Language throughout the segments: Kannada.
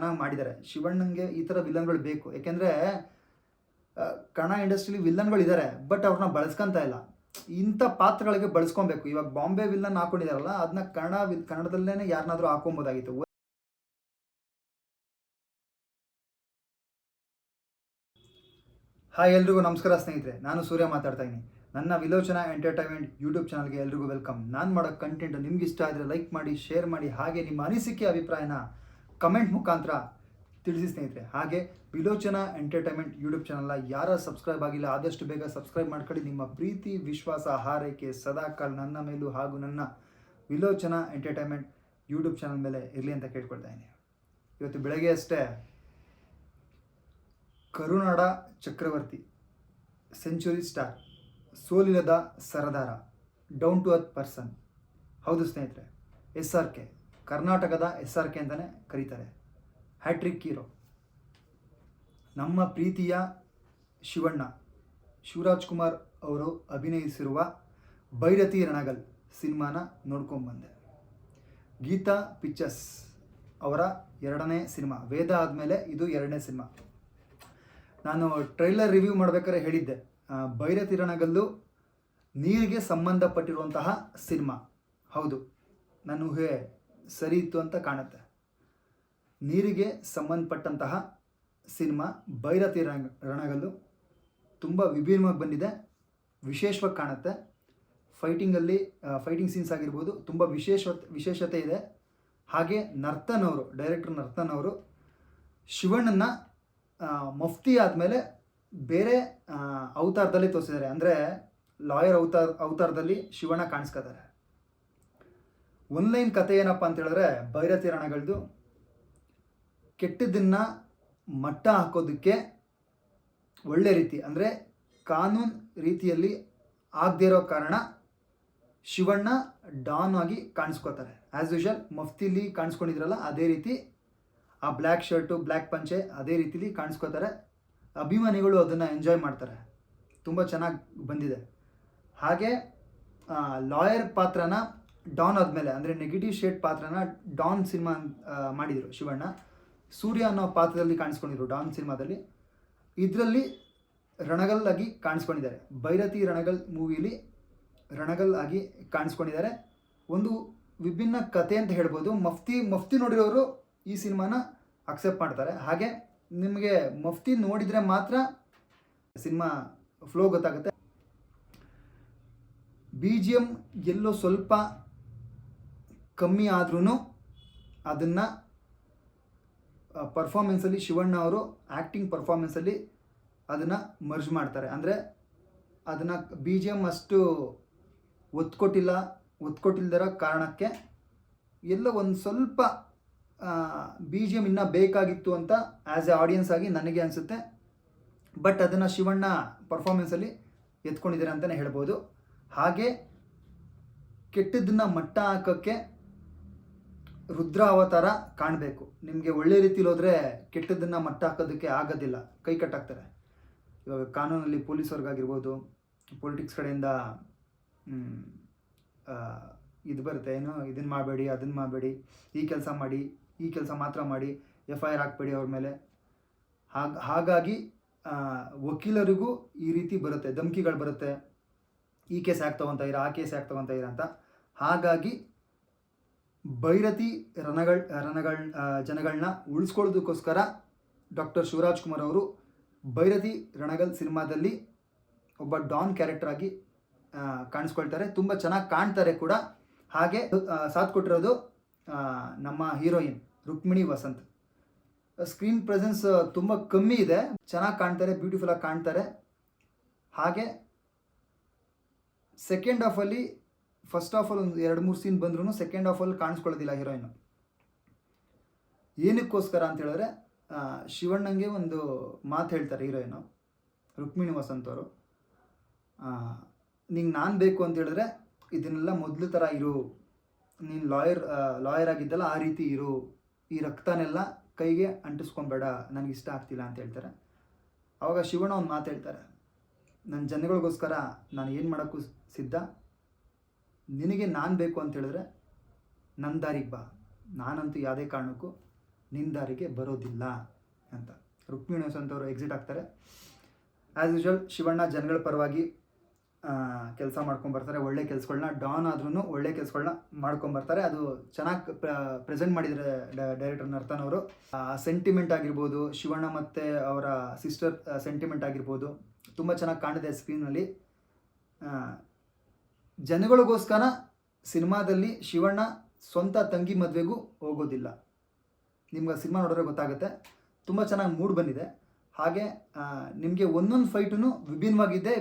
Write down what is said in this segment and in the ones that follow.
ಚೆನ್ನಾಗಿ ಮಾಡಿದ್ದಾರೆ. ಶಿವಣ್ಣಂಗೆ ಈ ಥರ ವಿಲನ್ಗಳು ಬೇಕು. ಯಾಕೆಂದರೆ ಕನ್ನಡ ಇಂಡಸ್ಟ್ರಿಲಿ ವಿಲನ್ಗಳಿದ್ದಾರೆ, ಬಟ್ ಅವ್ರನ್ನ ಬಳಸ್ಕೊತಾ ಇಲ್ಲ. ಇಂಥ ಪಾತ್ರಗಳಿಗೆ ಬಳಸ್ಕೊಬೇಕು. ಇವಾಗ ಬಾಂಬೆ ವಿಲನ್ ಹಾಕೊಂಡಿದಾರಲ್ಲ, ಅದನ್ನ ಕನ್ನಡದಲ್ಲೇ ಯಾರನ್ನಾದ್ರೂ ಹಾಕೊಬೋದಾಗಿತ್ತು. ಹಾಯ್, ಎಲ್ರಿಗೂ ನಮಸ್ಕಾರ ಸ್ನೇಹಿತರೆ. ನಾನು ಸೂರ್ಯ ಮಾತಾಡ್ತಾ ಇದ್ದೀನಿ. ನನ್ನ ವಿಲೋಚನಾ ಎಂಟರ್ಟೈನ್ಮೆಂಟ್ ಯೂಟ್ಯೂಬ್ ಚಾನಲ್ಗೆ ಎಲ್ರಿಗೂ ವೆಲ್ಕಮ್. ನಾನು ಮಾಡೋ ಕಂಟೆಂಟ್ ನಿಮ್ಗೆ ಇಷ್ಟ ಆದರೆ ಲೈಕ್ ಮಾಡಿ, ಶೇರ್ ಮಾಡಿ, ಹಾಗೆ ನಿಮ್ಮ ಅನಿಸಿಕೆ ಅಭಿಪ್ರಾಯನ ಕಮೆಂಟ್ ಮುಖಾಂತರ ತಿಳಿಸಿ ಸ್ನೇಹಿತರೆ. ಹಾಗೆ ವಿಲೋಚನಾ ಎಂಟರ್ಟೈನ್ಮೆಂಟ್ ಯೂಟ್ಯೂಬ್ ಚಾನಲ್ನ ಯಾರು ಸಬ್ಸ್ಕ್ರೈಬ್ ಆಗಿಲ್ಲ ಆದಷ್ಟು ಬೇಗ ಸಬ್ಸ್ಕ್ರೈಬ್ ಮಾಡ್ಕೊಳ್ಳಿ. ನಿಮ್ಮ ಪ್ರೀತಿ, ವಿಶ್ವಾಸ, ಹಾರೈಕೆ ಸದಾಕಾಲ ನನ್ನ ಮೇಲೂ ಹಾಗೂ ನನ್ನ ವಿಲೋಚನಾ ಎಂಟರ್ಟೈನ್ಮೆಂಟ್ ಯೂಟ್ಯೂಬ್ ಚಾನಲ್ ಮೇಲೆ ಇರಲಿ ಅಂತ ಕೇಳ್ಕೊಳ್ತಾ ಇದ್ದೀನಿ. ಇವತ್ತು ಬೆಳಗ್ಗೆ ಅಷ್ಟೇ ಕರುನಾಡ ಚಕ್ರವರ್ತಿ, century star, ಸೋಲಿಲ್ಲದ Sardar, down to earth person, ಹೌದು ಸ್ನೇಹಿತರೆ, SRK, ಕರ್ನಾಟಕದ SRK ಅಂತಲೇ ಕರೀತಾರೆ. ಹ್ಯಾಟ್ರಿಕ್ ಹೀರೋ ನಮ್ಮ ಪ್ರೀತಿಯ ಶಿವಣ್ಣ ಶಿವರಾಜ್ ಕುಮಾರ್ ಅವರು ಅಭಿನಯಿಸಿರುವ ಭೈರತಿ ರಣಗಲ್ ಸಿನಿಮಾನ ನೋಡ್ಕೊಂಡ್ಬಂದೆ. ಗೀತಾ ಪಿಕ್ಚರ್ಸ್ ಅವರ 2ನೇ ಸಿನಿಮಾ. ವೇದ ಆದಮೇಲೆ ಇದು 2ನೇ ಸಿನಿಮಾ. ನಾನು ಟ್ರೈಲರ್ ರಿವ್ಯೂ ಮಾಡ್ಬೇಕಾದ್ರೆ ಹೇಳಿದ್ದೆ, ಭೈರತಿ ರಣಗಲ್ಲು ನೀರಿಗೆ ಸಂಬಂಧಪಟ್ಟಿರುವಂತಹ ಸಿನಿಮಾ. ಹೌದು, ನನ್ನ ಊಹೆ ಸರಿ ಇತ್ತು ಅಂತ ಕಾಣುತ್ತೆ. ನೀರಿಗೆ ಸಂಬಂಧಪಟ್ಟಂತಹ ಸಿನಿಮಾ ಭೈರತಿ ರಣಗಲ್ಲು ತುಂಬ ವಿಭಿನ್ನವಾಗಿ ಬಂದಿದೆ, ವಿಶೇಷವಾಗಿ ಕಾಣುತ್ತೆ. ಫೈಟಿಂಗ್ ಸೀನ್ಸ್ ಆಗಿರ್ಬೋದು, ತುಂಬ ವಿಶೇಷತೆ ಇದೆ. ಹಾಗೆ ಡೈರೆಕ್ಟರ್ ನರ್ತನ್ ಅವರು ಶಿವಣ್ಣನ ಮಫ್ತಿ ಆದಮೇಲೆ ಬೇರೆ ಅವತಾರದಲ್ಲಿ ತೋರಿಸಿದ್ದಾರೆ. ಅಂದರೆ ಲಾಯರ್ ಅವತಾರದಲ್ಲಿ ಶಿವಣ್ಣ ಕಾಣಿಸ್ಕೊತಾರೆ. ಒನ್ಲೈನ್ ಕತೆ ಏನಪ್ಪ ಅಂತ ಹೇಳಿದ್ರೆ, ಭೈರತಿ ರಣಗಲ್ದು ಕೆಟ್ಟದನ್ನು ಮಟ್ಟ ಹಾಕೋದಕ್ಕೆ ಒಳ್ಳೆ ರೀತಿ, ಅಂದರೆ ಕಾನೂನು ರೀತಿಯಲ್ಲಿ ಆಗದೇ ಇರೋ ಕಾರಣ ಶಿವಣ್ಣ ಡಾನ್ ಆಗಿ ಕಾಣಿಸ್ಕೋತಾರೆ. ಆ್ಯಸ್ ಯೂಶುವಲ್ ಮಫ್ತಿಲಿ ಕಾಣಿಸ್ಕೊಂಡಿದ್ರಲ್ಲ ಅದೇ ರೀತಿ, ಆ ಬ್ಲ್ಯಾಕ್ ಶರ್ಟು, ಬ್ಲ್ಯಾಕ್ ಪಂಚೆ ಅದೇ ರೀತಿಲಿ ಕಾಣಿಸ್ಕೋತಾರೆ. ಅಭಿಮಾನಿಗಳು ಅದನ್ನು ಎಂಜಾಯ್ ಮಾಡ್ತಾರೆ. ತುಂಬ ಚೆನ್ನಾಗಿ ಬಂದಿದೆ. ಹಾಗೆ ಲಾಯರ್ ಪಾತ್ರನ ಡಾನ್ ಆದಮೇಲೆ, ಅಂದರೆ ನೆಗೆಟಿವ್ ಶೇಡ್ ಪಾತ್ರನ ಡಾನ್ ಸಿನಿಮಾ ಮಾಡಿದರು ಶಿವಣ್ಣ. ಸೂರ್ಯ ಅನ್ನೋ ಪಾತ್ರದಲ್ಲಿ ಕಾಣಿಸ್ಕೊಂಡಿದ್ರು ಡಾನ್ ಸಿನಿಮಾದಲ್ಲಿ. ಇದರಲ್ಲಿ ರಣಗಲ್ ಆಗಿ ಕಾಣಿಸ್ಕೊಂಡಿದ್ದಾರೆ. ಭೈರತಿ ರಣಗಲ್ ಮೂವಿಲಿ ರಣಗಲ್ ಆಗಿ ಕಾಣಿಸ್ಕೊಂಡಿದ್ದಾರೆ. ಒಂದು ವಿಭಿನ್ನ ಕತೆ ಅಂತ ಹೇಳ್ಬೋದು. ಮಫ್ತಿ ನೋಡಿರೋರು ಈ ಸಿನಿಮಾನ ಅಕ್ಸೆಪ್ಟ್ ಮಾಡ್ತಾರೆ. ಹಾಗೆ ನಿಮಗೆ ಮಫ್ತಿ ನೋಡಿದರೆ ಮಾತ್ರ ಸಿನಿಮಾ ಫ್ಲೋ ಗೊತ್ತಾಗುತ್ತೆ. BGM ಎಲ್ಲೋ ಸ್ವಲ್ಪ ಕಮ್ಮಿ ಆದ್ರೂ ಅದನ್ನು ಪರ್ಫಾರ್ಮೆನ್ಸಲ್ಲಿ ಶಿವಣ್ಣ ಅವರು ಆ್ಯಕ್ಟಿಂಗ್ ಪರ್ಫಾರ್ಮೆನ್ಸಲ್ಲಿ ಅದನ್ನು ಮರ್ಜ್ ಮಾಡ್ತಾರೆ. ಅಂದರೆ ಅದನ್ನು BGM ಅಷ್ಟು ಒತ್ಕೊಟ್ಟಿಲ್ದಿರೋ ಕಾರಣಕ್ಕೆ ಎಲ್ಲೋ ಒಂದು ಸ್ವಲ್ಪ BGM ಇನ್ನೂ ಬೇಕಾಗಿತ್ತು ಅಂತ ಆ್ಯಸ್ ಎ ಆಡಿಯನ್ಸ್ ಆಗಿ ನನಗೆ ಅನಿಸುತ್ತೆ. ಬಟ್ ಅದನ್ನು ಶಿವಣ್ಣ ಪರ್ಫಾರ್ಮೆನ್ಸಲ್ಲಿ ಎತ್ಕೊಂಡಿದ್ದಾರೆ ಅಂತಲೇ ಹೇಳ್ಬೋದು. ಹಾಗೆ ಕೆಟ್ಟದನ್ನು ಮಟ್ಟ ಹಾಕೋಕ್ಕೆ ರುದ್ರ ಅವತಾರ ಕಾಣಬೇಕು. ನಿಮಗೆ ಒಳ್ಳೆ ರೀತಿಲಿ ಹೋದರೆ ಕೆಟ್ಟದನ್ನು ಮಟ್ಟ ಹಾಕೋದಕ್ಕೆ ಆಗೋದಿಲ್ಲ, ಕೈ ಕಟ್ಟಾಗ್ತಾರೆ. ಇವಾಗ ಕಾನೂನಲ್ಲಿ ಪೊಲೀಸವ್ರಿಗಾಗಿರ್ಬೋದು, ಪೊಲಿಟಿಕ್ಸ್ ಕಡೆಯಿಂದ ಇದು ಬರುತ್ತೆ, ಏನು ಇದನ್ನು ಮಾಡಬೇಡಿ, ಅದನ್ನು ಮಾಡಬೇಡಿ, ಈ ಕೆಲಸ ಮಾಡಿ, ಈ ಕೆಲಸ ಮಾತ್ರ ಮಾಡಿ, FIR ಹಾಕಬೇಡಿ ಅವ್ರ ಮೇಲೆ. ಹಾಗಾಗಿ ವಕೀಲರಿಗೂ ಈ ರೀತಿ ಬರುತ್ತೆ, ಧಮಕಿಗಳು ಬರುತ್ತೆ, ಈ ಕೇಸ್ ಯಾಕೆ ತೊಗೊತಾ ಆ ಕೇಸ್ ಯಾಕೆ ತೊಗೊತಾ ಅಂತ. ಹಾಗಾಗಿ ಭೈರತಿ ಜನಗಳನ್ನ ಉಳಿಸ್ಕೊಳ್ಳೋದಕ್ಕೋಸ್ಕರ ಡಾಕ್ಟರ್ ಶಿವರಾಜ್ ಕುಮಾರ್ ಅವರು ಭೈರತಿ ರಣಗಲ್ ಸಿನಿಮಾದಲ್ಲಿ ಒಬ್ಬ ಡಾನ್ ಕ್ಯಾರೆಕ್ಟರ್ ಆಗಿ ಕಾಣಿಸ್ಕೊಳ್ತಾರೆ. ತುಂಬ ಚೆನ್ನಾಗಿ ಕಾಣ್ತಾರೆ ಕೂಡ. ಹಾಗೆ ಸಾಥ್ ಕೊಟ್ಟಿರೋದು ನಮ್ಮ heroine Rukmini Vasanth. Screen presence ತುಂಬ ಕಮ್ಮಿ ಇದೆ, ಚೆನ್ನಾಗಿ ಕಾಣ್ತಾರೆ, ಬ್ಯೂಟಿಫುಲ್ಲಾಗಿ ಕಾಣ್ತಾರೆ. ಹಾಗೆ ಸೆಕೆಂಡ್ ಹಾಫಲ್ಲಿ, ಫಸ್ಟ್ ಹಾಫಲ್ಲಿ ಒಂದು 2-3 ಸೀನ್ ಬಂದ್ರೂ ಸೆಕೆಂಡ್ ಹಾಫಲ್ಲಿ ಕಾಣಿಸ್ಕೊಳ್ಳೋದಿಲ್ಲ ಹೀರೋಯಿನು. ಏನಕ್ಕೋಸ್ಕರ ಅಂತ ಹೇಳಿದ್ರೆ, ಶಿವಣ್ಣಂಗೆ ಒಂದು ಮಾತು ಹೇಳ್ತಾರೆ ಹೀರೋಯಿನು ರುಕ್ಮಿಣಿ ವಸಂತ್ ಅವರು, ನಿಂಗೆ ನಾನು ಬೇಕು ಅಂತ ಹೇಳಿದ್ರೆ ಇದನ್ನೆಲ್ಲ ಮೊದಲು ಥರ ಇರು, ನೀನು ಲಾಯರ್ ಆಗಿದ್ದಲ್ಲ ಆ ರೀತಿ ಇರು, ಈ ರಕ್ತನೆಲ್ಲ ಕೈಗೆ ಅಂಟಿಸ್ಕೊಬೇಡ, ನನಗಿಷ್ಟ ಆಗ್ತಿಲ್ಲ ಅಂತ ಹೇಳ್ತಾರೆ. ಆವಾಗ ಶಿವಣ್ಣ ಒಂದು ಮಾತು ಹೇಳ್ತಾರೆ, ನನ್ನ ಜನಗಳಿಗೋಸ್ಕರ ನಾನು ಏನು ಮಾಡೋಕ್ಕೂ ಸಿದ್ಧ, ನಿನಗೆ ನಾನು ಬೇಕು ಅಂತ ಹೇಳಿದ್ರೆ ನನ್ನ ದಾರಿಗೆ ಬಾ, ನಾನಂತೂ ಯಾವುದೇ ಕಾರಣಕ್ಕೂ ನಿನ್ನ ದಾರಿಗೆ ಬರೋದಿಲ್ಲ ಅಂತ. ರುಕ್ಮಿಣಿ ವಸಂತ್ ಅವರು ಎಕ್ಸಿಟ್ ಆಗ್ತಾರೆ. ಆ್ಯಸ್ ಯೂಶುವಲ್ ಶಿವಣ್ಣ ಜನಗಳ ಪರವಾಗಿ ಕೆಲಸ ಮಾಡ್ಕೊಂಬರ್ತಾರೆ, ಒಳ್ಳೆ ಕೆಲಸಗಳನ್ನ, ಡಾನ್ ಆದ್ರೂ ಒಳ್ಳೆ ಕೆಲಸಗಳನ್ನ ಮಾಡ್ಕೊಂಬರ್ತಾರೆ. ಅದು ಚೆನ್ನಾಗಿ ಪ್ರೆಸೆಂಟ್ ಮಾಡಿದ್ದಾರೆ ಡೈರೆಕ್ಟರ್ ನರ್ತನ್ ಅವರು. ಸೆಂಟಿಮೆಂಟ್ ಆಗಿರ್ಬೋದು, ಶಿವಣ್ಣ ಮತ್ತು ಅವರ ಸಿಸ್ಟರ್ ಸೆಂಟಿಮೆಂಟ್ ಆಗಿರ್ಬೋದು, ತುಂಬ ಚೆನ್ನಾಗಿ ಕಾಣಿದೆ ಸ್ಕ್ರೀನಲ್ಲಿ. ಜನಗಳಿಗೋಸ್ಕರ ಸಿನಿಮಾದಲ್ಲಿ ಶಿವಣ್ಣ ಸ್ವಂತ ತಂಗಿ ಮದುವೆಗೂ ಹೋಗೋದಿಲ್ಲ. ನಿಮ್ಗೆ ಸಿನಿಮಾ ನೋಡಿದ್ರೆ ಗೊತ್ತಾಗುತ್ತೆ, ತುಂಬ ಚೆನ್ನಾಗಿ ಮೂಡ್ ಬಂದಿದೆ. ಹಾಗೆ ನಿಮಗೆ ಒಂದೊಂದು ಫೈಟೂ ವಿಭಿನ್ನವಾಗಿದೆ,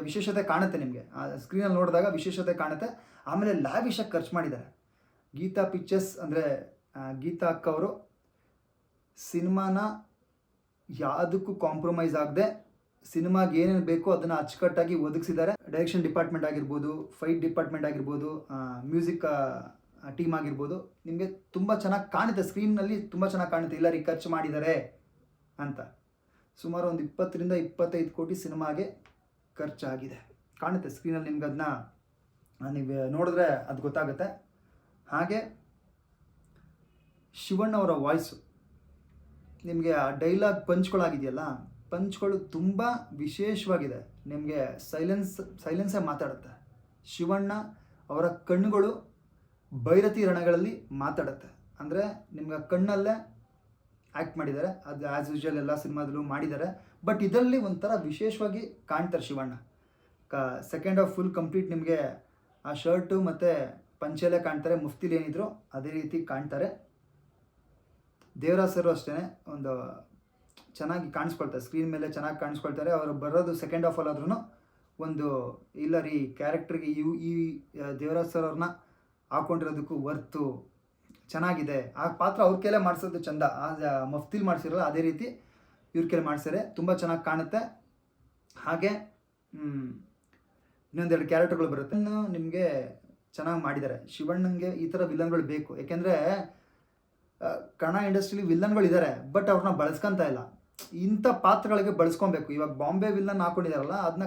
ವಿಶೇಷತೆ ಕಾಣುತ್ತೆ. ನಿಮಗೆ ಆ ಸ್ಕ್ರೀನಲ್ಲಿ ನೋಡಿದಾಗ ವಿಶೇಷತೆ ಕಾಣುತ್ತೆ. ಆಮೇಲೆ ಲ್ಯಾವಿಶಾಗಿ ಖರ್ಚು ಮಾಡಿದ್ದಾರೆ. ಗೀತಾ ಪಿಕ್ಚರ್ಸ್ ಅಂದರೆ ಗೀತಾ ಅಕ್ಕ ಅವರು ಸಿನಿಮಾನ ಯಾವುದಕ್ಕೂ ಕಾಂಪ್ರಮೈಸ್ ಆಗದೆ ಸಿನಿಮಾಗೆ ಏನೇನು ಬೇಕೋ ಅದನ್ನು ಅಚ್ಚುಕಟ್ಟಾಗಿ ಒದಗಿಸಿದ್ದಾರೆ. ಡೈರೆಕ್ಷನ್ ಡಿಪಾರ್ಟ್ಮೆಂಟ್ ಆಗಿರ್ಬೋದು, ಫೈಟ್ ಡಿಪಾರ್ಟ್ಮೆಂಟ್ ಆಗಿರ್ಬೋದು, ಮ್ಯೂಸಿಕ್ ಟೀಮ್ ಆಗಿರ್ಬೋದು, ನಿಮಗೆ ತುಂಬ ಚೆನ್ನಾಗಿ ಕಾಣುತ್ತೆ. ಸ್ಕ್ರೀನ್ನಲ್ಲಿ ತುಂಬ ಚೆನ್ನಾಗಿ ಕಾಣುತ್ತೆ, ಇಲ್ಲ ರೀ ಖರ್ಚು ಮಾಡಿದ್ದಾರೆ ಅಂತ. ಸುಮಾರು ಒಂದು 20 to 25 ಕೋಟಿ ಸಿನಿಮಾಗೆ ಖರ್ಚಾಗಿದೆ ಕಾಣುತ್ತೆ ಸ್ಕ್ರೀನಲ್ಲಿ. ನಿಮ್ಗೆ ಅದನ್ನ ನೀವು ನೋಡಿದ್ರೆ ಅದು ಗೊತ್ತಾಗುತ್ತೆ. ಹಾಗೆ ಶಿವಣ್ಣ ಅವರ ವಾಯ್ಸು, ನಿಮಗೆ ಆ ಡೈಲಾಗ್ ಪಂಚ್ಗಳಾಗಿದೆಯಲ್ಲ, ಪಂಚ್ಗಳು ತುಂಬ ವಿಶೇಷವಾಗಿದೆ. ನಿಮಗೆ ಸೈಲೆನ್ಸೇ ಮಾತಾಡುತ್ತೆ. ಶಿವಣ್ಣ ಅವರ ಕಣ್ಣುಗಳು ಭೈರತಿ ರಣಗಳಲ್ಲಿ ಮಾತಾಡುತ್ತೆ. ಅಂದರೆ ನಿಮ್ಗೆ ಕಣ್ಣಲ್ಲೇ ಆ್ಯಕ್ಟ್ ಮಾಡಿದ್ದಾರೆ. ಅದು ಆ್ಯಸ್ ಯೂಶುವಲ್ ಎಲ್ಲ ಸಿನಿಮಾದಲ್ಲೂ ಮಾಡಿದ್ದಾರೆ. ಬಟ್ ಇದರಲ್ಲಿ ಒಂಥರ ವಿಶೇಷವಾಗಿ ಕಾಣ್ತಾರೆ Shivanna. Second half full complete ನಿಮಗೆ ಆ ಶರ್ಟು ಮತ್ತು ಪಂಚೆಲ್ಲೇ ಕಾಣ್ತಾರೆ. ಮುಫ್ತಿಲಿ ಏನಿದ್ರು ಅದೇ ರೀತಿ ಕಾಣ್ತಾರೆ. ದೇವರಾಜ್ ಸರು ಅಷ್ಟೇ ಒಂದು ಚೆನ್ನಾಗಿ ಕಾಣಿಸ್ಕೊಳ್ತಾರೆ, ಸ್ಕ್ರೀನ್ ಮೇಲೆ ಚೆನ್ನಾಗಿ ಕಾಣಿಸ್ಕೊಳ್ತಾರೆ. ಅವರು ಬರೋದು ಸೆಕೆಂಡ್ ಹಾಫಲ್ಲಿ ಆದ್ರೂ ಒಂದು ಇಲ್ಲ ರೀ ಕ್ಯಾರೆಕ್ಟ್ರಿಗೆ ಈ ದೇವರಾಜ್ ಸರ್ ಅವ್ರನ್ನ ಹಾಕೊಂಡಿರೋದಕ್ಕೂ ವರ್ತು ಚೆನ್ನಾಗಿದೆ. ಆ ಪಾತ್ರ ಅವ್ರ ಕೈಲೇ ಮಾಡಿಸೋದು ಚಂದ. ಮಫ್ತಿಲ್ ಮಾಡಿಸಿರಲ್ಲ ಅದೇ ರೀತಿ ಇವ್ರ ಕೈಲಿ ಮಾಡಿಸ್ತಾರೆ, ತುಂಬ ಚೆನ್ನಾಗಿ ಕಾಣುತ್ತೆ. ಹಾಗೆ ಇನ್ನೊಂದೆರಡು ಕ್ಯಾರೆಕ್ಟರ್ಗಳು ಬರುತ್ತೆ, ನಿಮಗೆ ಚೆನ್ನಾಗಿ ಮಾಡಿದ್ದಾರೆ. ಶಿವಣ್ಣಂಗೆ ಈ ಥರ ವಿಲನ್ಗಳು ಬೇಕು. ಯಾಕೆಂದರೆ ಕನ್ನಡ ಇಂಡಸ್ಟ್ರಿಲಿ ವಿಲ್ಲನ್ಗಳಿದ್ದಾರೆ, ಬಟ್ ಅವ್ರನ್ನ ಬಳಸ್ಕೊತಾ ಇಲ್ಲ. ಇಂಥ ಪಾತ್ರಗಳಿಗೆ ಬಳಸ್ಕೊಬೇಕು. ಇವಾಗ ಬಾಂಬೆ ವಿಲ್ಲನ್ ಹಾಕೊಂಡಿದಾರಲ್ಲ, ಅದನ್ನ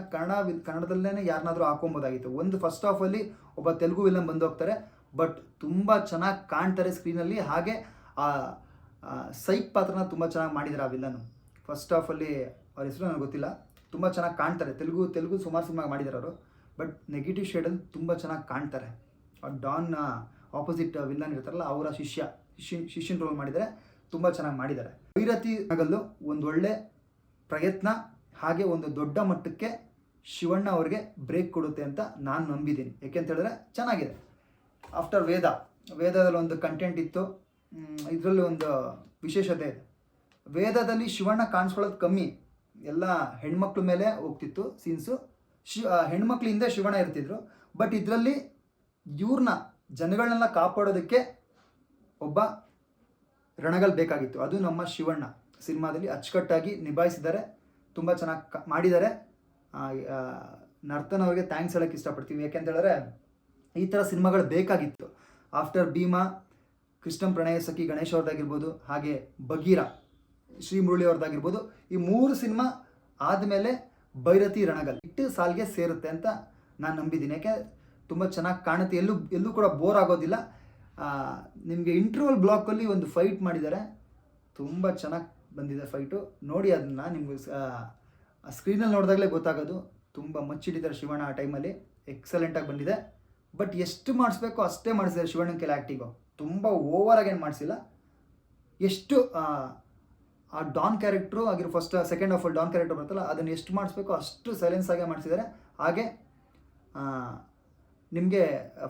ಕನ್ನಡದಲ್ಲೇ ಯಾರನ್ನಾದ್ರೂ ಹಾಕೊಬೋದಾಗಿತ್ತು. ಒಂದು ಫಸ್ಟ್ ಹಾಫಲ್ಲಿ ಒಬ್ಬ ತೆಲುಗು ವಿಲ್ಲನ್ ಬಂದು ಹೋಗ್ತಾರೆ, ಬಟ್ ತುಂಬ ಚೆನ್ನಾಗಿ ಕಾಣ್ತಾರೆ ಸ್ಕ್ರೀನಲ್ಲಿ. ಹಾಗೆ ಆ ಸೈಕ್ ಪಾತ್ರನ ತುಂಬ ಚೆನ್ನಾಗಿ ಮಾಡಿದ್ದಾರೆ ಆ ವಿಲ್ಲನು. ಫಸ್ಟ್ ಹಾಫಲ್ಲಿ ಅವ್ರ ಹೆಸರು ನನಗೆ ಗೊತ್ತಿಲ್ಲ, ತುಂಬ ಚೆನ್ನಾಗಿ ಕಾಣ್ತಾರೆ. ತೆಲುಗು ಸುಮಾರು ಸಿನಿಮಾ ಮಾಡಿದ್ದಾರೆ ಅವರು, ಬಟ್ ನೆಗೆಟಿವ್ ಶೇಡಲ್ಲಿ ತುಂಬ ಚೆನ್ನಾಗಿ ಕಾಣ್ತಾರೆ. ಡಾನ್ ಆಪೋಸಿಟ್ ವಿಲ್ಲನ್ ಇರ್ತಾರಲ್ಲ, ಅವರ ಶಿಷ್ಯನ ರೋಲ್ ಮಾಡಿದ್ದಾರೆ, ತುಂಬ ಚೆನ್ನಾಗಿ ಮಾಡಿದ್ದಾರೆ. ಭೈರತಿ ನಗಲ್ಲು ಒಂದು ಒಳ್ಳೆ ಪ್ರಯತ್ನ, ಹಾಗೆ ಒಂದು ದೊಡ್ಡ ಮಟ್ಟಕ್ಕೆ ಶಿವಣ್ಣ ಅವರಿಗೆ ಬ್ರೇಕ್ ಕೊಡುತ್ತೆ ಅಂತ ನಾನು ನಂಬಿದ್ದೀನಿ. ಯಾಕೆಂತ ಹೇಳಿದ್ರೆ ಚೆನ್ನಾಗಿದೆ. ಆಫ್ಟರ್ ವೇದದಲ್ಲಿ ಒಂದು ಕಂಟೆಂಟ್ ಇತ್ತು, ಇದರಲ್ಲಿ ಒಂದು ವಿಶೇಷತೆ ಇದೆ. ವೇದದಲ್ಲಿ ಶಿವಣ್ಣ ಕಾಣಿಸ್ಕೊಳ್ಳೋದು ಕಮ್ಮಿ, ಎಲ್ಲ ಹೆಣ್ಮಕ್ಳ ಮೇಲೆ ಹೋಗ್ತಿತ್ತು ಸೀನ್ಸು. ಹೆಣ್ಮಕ್ಳ ಹಿಂದೆ ಶಿವಣ್ಣ ಇರ್ತಿದ್ರು. ಬಟ್ ಇದರಲ್ಲಿ ಇವ್ರನ್ನ ಜನಗಳನ್ನೆಲ್ಲ ಕಾಪಾಡೋದಕ್ಕೆ ಒಬ್ಬ ರಣಗಲ್ ಬೇಕಾಗಿತ್ತು. ಅದು ನಮ್ಮ ಶಿವಣ್ಣ ಸಿನಿಮಾದಲ್ಲಿ ಅಚ್ಚುಕಟ್ಟಾಗಿ ನಿಭಾಯಿಸಿದ್ದಾರೆ, ತುಂಬ ಚೆನ್ನಾಗಿ ಮಾಡಿದ್ದಾರೆ. ನರ್ತನ್ ಅವರಿಗೆ ಥ್ಯಾಂಕ್ಸ್ ಹೇಳೋಕ್ಕೆ ಇಷ್ಟಪಡ್ತೀವಿ. ಯಾಕೆಂತ ಹೇಳಿದ್ರೆ ಈ ಥರ ಸಿನಿಮಾಗಳು ಬೇಕಾಗಿತ್ತು. ಆಫ್ಟರ್ ಭೀಮಾ, ಕೃಷ್ಣಂ ಪ್ರಣಯ ಸಖಿ ಗಣೇಶ್ ಅವ್ರದ್ದಾಗಿರ್ಬೋದು, ಹಾಗೆ ಬಗೀರ ಶ್ರೀ ಮುರಳಿ ಅವ್ರದ್ದಾಗಿರ್ಬೋದು, ಈ 3 ಸಿನಿಮಾ ಆದಮೇಲೆ ಭೈರತಿ ರಣಗಲ್ ಇಟ್ಟು ಸಾಲಿಗೆ ಸೇರುತ್ತೆ ಅಂತ ನಾನು ನಂಬಿದ್ದೀನಿ. ಯಾಕೆ ತುಂಬ ಚೆನ್ನಾಗಿ ಕಾಣುತ್ತೆ, ಎಲ್ಲೂ ಕೂಡ ಬೋರ್ ಆಗೋದಿಲ್ಲ. ನಿಮಗೆ ಇಂಟರ್ವಲ್ ಬ್ಲಾಕಲ್ಲಿ ಒಂದು ಫೈಟ್ ಮಾಡಿದ್ದಾರೆ, ತುಂಬ ಚೆನ್ನಾಗಿ ಬಂದಿದೆ ಫೈಟು. ನೋಡಿ ಅದನ್ನು ನಿಮ್ಗೆ ಸ್ಕ್ರೀನಲ್ಲಿ ನೋಡಿದಾಗಲೇ ಗೊತ್ತಾಗೋದು. ತುಂಬ ಮಚ್ಚಿಟ್ಟಿದ್ದಾರೆ ಶಿವಣ್ಣ ಆ ಟೈಮಲ್ಲಿ, ಎಕ್ಸಲೆಂಟಾಗಿ ಬಂದಿದೆ. ಬಟ್ ಎಷ್ಟು ಮಾಡಿಸ್ಬೇಕು ಅಷ್ಟೇ ಮಾಡಿಸಿದ್ದಾರೆ ಶಿವಣ್ಣನ ಕೆಲ ಆ್ಯಕ್ಟಿಂಗು, ತುಂಬ ಓವರಾಗಿ ಏನು ಮಾಡಿಸಿಲ್ಲ. ಎಷ್ಟು ಆ ಡಾನ್ ಕ್ಯಾರೆಕ್ಟ್ರು ಆಗಿರೋ ಸೆಕೆಂಡ್ ಹಾಫಲ್ಲಿ ಡಾನ್ ಕ್ಯಾರೆಕ್ಟರ್ ಬರ್ತಲ್ಲ, ಅದನ್ನು ಎಷ್ಟು ಮಾಡಿಸ್ಬೇಕು ಅಷ್ಟು ಸೈಲೆನ್ಸ್ ಆಗೇ ಮಾಡಿಸಿದ್ದಾರೆ. ಹಾಗೆ ನಿಮಗೆ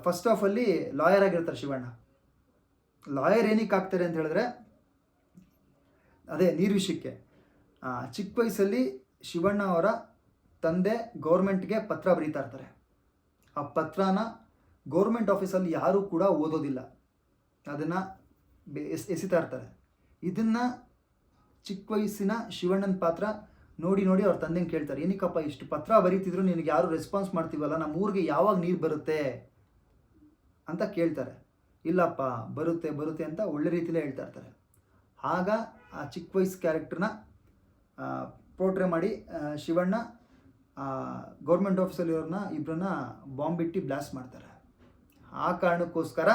ಫಸ್ಟ್ ಹಾಫಲ್ಲಿ ಲಾಯರ್ ಆಗಿರ್ತಾರೆ ಶಿವಣ್ಣ. ಲಾಯರ್ ಏನಕ್ಕೆ ಆಗ್ತಾರೆ ಅಂತ ಹೇಳಿದ್ರೆ ಅದೇ ನೀರು ವಿಷಯಕ್ಕೆ. ಚಿಕ್ಕ ವಯಸ್ಸಲ್ಲಿ ಶಿವಣ್ಣ ಅವರ ತಂದೆ ಗೌರ್ಮೆಂಟ್ಗೆ ಪತ್ರ ಬರೀತಾ ಇರ್ತಾರೆ. ಆ ಪತ್ರನ ಗೌರ್ಮೆಂಟ್ ಆಫೀಸಲ್ಲಿ ಯಾರೂ ಕೂಡ ಓದೋದಿಲ್ಲ, ಅದನ್ನು ಎಸಿತಾ ಇರ್ತಾರೆ. ಇದನ್ನು ಚಿಕ್ಕ ವಯಸ್ಸಿನ ಶಿವಣ್ಣನ ಪಾತ್ರ ನೋಡಿ ಅವ್ರ ತಂದೆಗೆ ಕೇಳ್ತಾರೆ, ಏನಕ್ಕಪ್ಪ ಇಷ್ಟು ಪತ್ರ ಬರೀತಿದ್ರು ನಿನಗೆ ಯಾರು ರೆಸ್ಪಾನ್ಸ್ ಮಾಡ್ತೀವಲ್ಲ, ನಮ್ಮ ಊರಿಗೆ ಯಾವಾಗ ನೀರು ಬರುತ್ತೆ ಅಂತ ಕೇಳ್ತಾರೆ. ಇಲ್ಲಪ್ಪ ಬರುತ್ತೆ ಅಂತ ಒಳ್ಳೆ ರೀತಿಲೇ ಹೇಳ್ತಾ ಇರ್ತಾರೆ. ಆಗ ಆ ಚಿಕ್ಕ ವಯಸ್ಸು ಕ್ಯಾರೆಕ್ಟರ್ನ ಪೋರ್ಟ್ರೇ ಮಾಡಿ ಶಿವಣ್ಣ ಗೌರ್ಮೆಂಟ್ ಆಫೀಸಲ್ಲಿ ಇಬ್ಬರನ್ನ ಬಾಂಬ್ ಬಿಟ್ಟು ಬ್ಲಾಸ್ಟ್ ಮಾಡ್ತಾರೆ. ಆ ಕಾರಣಕ್ಕೋಸ್ಕರ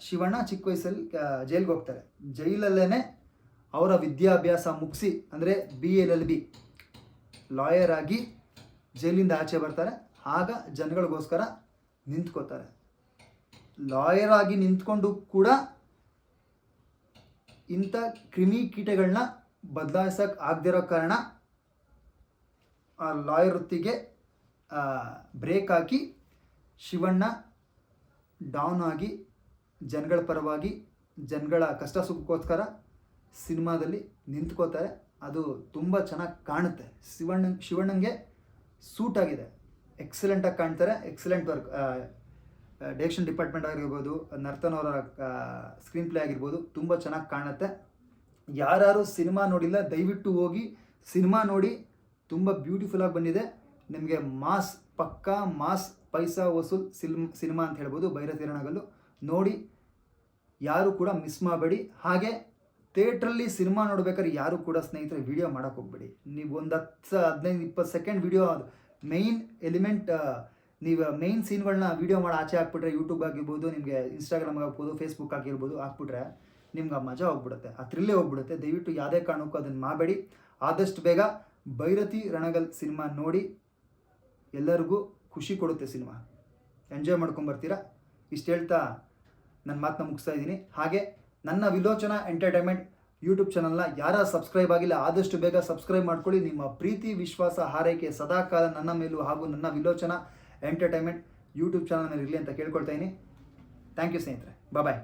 ಶಿವಣ್ಣ ಚಿಕ್ಕ ವಯಸ್ಸಲ್ಲಿ ಜೈಲಿಗೆ ಹೋಗ್ತಾರೆ. ಜೈಲಲ್ಲೇ ಅವರ ವಿದ್ಯಾಭ್ಯಾಸ ಮುಗಿಸಿ, ಅಂದರೆ BLLB ಲಾಯರ್ ಆಗಿ ಜೈಲಿಂದ ಆಚೆ ಬರ್ತಾರೆ. ಆಗ ಜನಗಳಿಗೋಸ್ಕರ ನಿಂತ್ಕೋತಾರೆ. ಲಾಯರ್ ಆಗಿ ನಿಂತ್ಕೊಂಡು ಕೂಡ ಇಂಥ ಕ್ರಿಮಿ ಕೀಟಗಳನ್ನ ಬದಲಾಯಿಸೋಕೆ ಆಗದಿರೋ ಕಾರಣ ಆ ಲಾಯರ್ ವೃತ್ತಿಗೆ ಬ್ರೇಕ್ ಹಾಕಿ ಶಿವಣ್ಣ ಡೌನ್ ಆಗಿ ಜನಗಳ ಪರವಾಗಿ ಜನಗಳ ಕಷ್ಟ ಸುಖಕ್ಕೋಸ್ಕರ ಸಿನಿಮಾದಲ್ಲಿ ನಿಂತ್ಕೋತಾರೆ. ಅದು ತುಂಬ ಚೆನ್ನಾಗಿ ಕಾಣುತ್ತೆ. ಶಿವಣ್ಣಂಗೆ ಸೂಟ್ ಆಗಿದೆ, ಎಕ್ಸಲೆಂಟಾಗಿ ಕಾಣ್ತಾರೆ. ಎಕ್ಸಲೆಂಟ್ ವರ್ಕ್, ಡೈರೆಕ್ಷನ್ ಡಿಪಾರ್ಟ್ಮೆಂಟ್ ಆಗಿರ್ಬೋದು, ನರ್ತನ್ ಅವರ ಸ್ಕ್ರೀನ್ ಪ್ಲೇ ಆಗಿರ್ಬೋದು, ತುಂಬ ಚೆನ್ನಾಗಿ ಕಾಣುತ್ತೆ. ಯಾರು ಸಿನಿಮಾ ನೋಡಿಲ್ಲ ದಯವಿಟ್ಟು ಹೋಗಿ ಸಿನಿಮಾ ನೋಡಿ. ತುಂಬ ಬ್ಯೂಟಿಫುಲ್ಲಾಗಿ ಬಂದಿದೆ. ನಿಮಗೆ ಮಾಸ್, ಪಕ್ಕಾ ಮಾಸ್, ಪೈಸಾ ವಸೂಲ್ ಸಿನಿಮಾ ಅಂತ ಹೇಳ್ಬೋದು. ಭೈರತಿ ರಣಗಲ್ಲು ನೋಡಿ, ಯಾರು ಕೂಡ ಮಿಸ್ ಮಾಡಬೇಡಿ. ಹಾಗೆ ಥಿಯೇಟ್ರಲ್ಲಿ ಸಿನಿಮಾ ನೋಡ್ಬೇಕಾದ್ರೆ ಯಾರು ಕೂಡ ಸ್ನೇಹಿತರೆ ವಿಡಿಯೋ ಮಾಡೋಕ್ಕೆ ಹೋಗ್ಬೇಡಿ. ನೀವು ಒಂದು 10-15-20 ಸೆಕೆಂಡ್ ವಿಡಿಯೋ, ಮೇಯ್ನ್ ಎಲಿಮೆಂಟ್, ನೀವು ಮೇಯ್ನ್ ಸೀನ್ಗಳನ್ನ ವೀಡಿಯೋ ಮಾಡಿ ಆಚೆ ಹಾಕ್ಬಿಟ್ರೆ, ಯೂಟ್ಯೂಬ್ ಆಗಿರ್ಬೋದು, ನಿಮಗೆ ಇನ್ಸ್ಟಾಗ್ರಾಮ್ ಆಗ್ಬೋದು, ಫೇಸ್ಬುಕ್ ಆಗಿರ್ಬೋದು ಹಾಕ್ಬಿಟ್ರೆ ನಿಮ್ಗೆ ಆ ಮಜಾ ಹೋಗ್ಬಿಡುತ್ತೆ, ಆ ಥ್ರಿಲ್ಲೇ ಹೋಗ್ಬಿಡುತ್ತೆ. ದಯವಿಟ್ಟು ಯಾವುದೇ ಕಾರಣಕ್ಕೂ ಅದನ್ನು ಮಾಡಬೇಡಿ. ಆದಷ್ಟು ಬೇಗ ಭೈರತಿ ರಣಗಲ್ ಸಿನಿಮಾ ನೋಡಿ. ಎಲ್ಲರಿಗೂ ಖುಷಿ ಕೊಡುತ್ತೆ ಸಿನಿಮಾ, ಎಂಜಾಯ್ ಮಾಡ್ಕೊಂಬರ್ತೀರಾ. ಇಷ್ಟು ಹೇಳ್ತಾ ನನ್ನ ಮಾತನ್ನ ಮುಗಿಸ್ತಾ ಇದ್ದೀನಿ. ಹಾಗೆ ನನ್ನ ವಿಲೋಚನಾ ಎಂಟರ್ಟೈನ್ಮೆಂಟ್ ಯೂಟ್ಯೂಬ್ ಚಾನಲ್ನ ಯಾರು ಸಬ್ಸ್ಕ್ರೈಬ್ ಆಗಿಲ್ಲ ಆದಷ್ಟು ಬೇಗ ಸಬ್ಸ್ಕ್ರೈಬ್ ಮಾಡ್ಕೊಳ್ಳಿ. ನಿಮ್ಮ ಪ್ರೀತಿ, ವಿಶ್ವಾಸ, ಹಾರೈಕೆ ಸದಾಕಾಲ ನನ್ನ ಮೇಲೂ ಹಾಗೂ ನನ್ನ ವಿಲೋಚನಾ ಎಂಟರ್ಟೈನ್ಮೆಂಟ್ ಯೂಟ್ಯೂಬ್ ಚಾನಲ್ ಮೇಲೆ ಇರಲಿ ಅಂತ ಕೇಳ್ಕೊಳ್ತಾ ಇದ್ದೀನಿ. ಥ್ಯಾಂಕ್ ಯು ಸ್ನೇಹಿತರೆ. ಬಾಯ್.